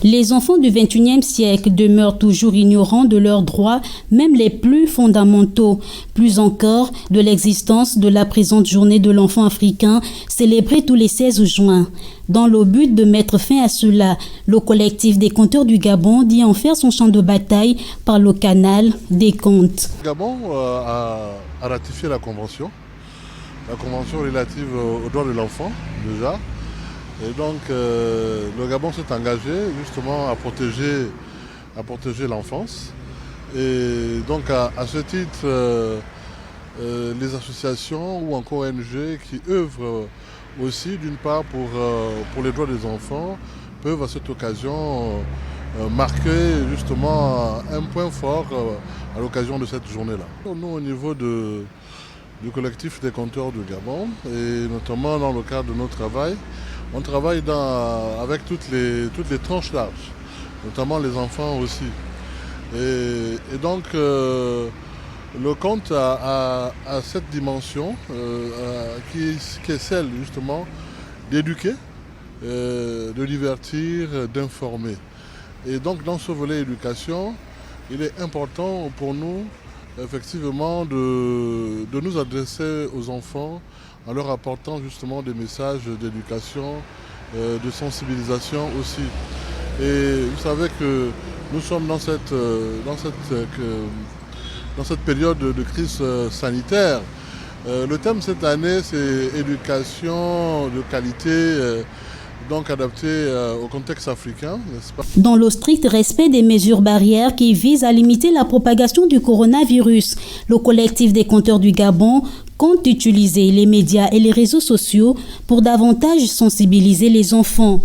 Les enfants du XXIe siècle demeurent toujours ignorants de leurs droits, même les plus fondamentaux. Plus encore, de l'existence de la présente journée de l'enfant africain, célébrée tous les 16 juin. Dans le but de mettre fin à cela, le collectif des conteurs du Gabon dit en faire son champ de bataille par le canal des contes. Le Gabon a ratifié la convention relative aux droits de l'enfant déjà. Et donc le Gabon s'est engagé justement à protéger l'enfance. Et donc à ce titre, les associations ou encore ONG qui œuvrent aussi d'une part pour les droits des enfants peuvent à cette occasion marquer justement un point fort à l'occasion de cette journée-là. Nous, au niveau du collectif des conteurs du Gabon, et notamment dans le cadre de notre travail, on travaille avec toutes les tranches d'âge, notamment les enfants aussi. Et donc le conte a cette dimension qui est celle justement d'éduquer, de divertir, d'informer. Et donc dans ce volet éducation, il est important pour nous effectivement de nous adresser aux enfants en leur apportant justement des messages d'éducation, de sensibilisation aussi. Et vous savez que nous sommes dans cette période de crise sanitaire. Le thème cette année, c'est éducation de qualité, donc adapté au contexte africain, n'est-ce pas? Dans le strict respect des mesures barrières qui visent à limiter la propagation du coronavirus, le collectif des conteurs du Gabon compte utiliser les médias et les réseaux sociaux pour davantage sensibiliser les enfants.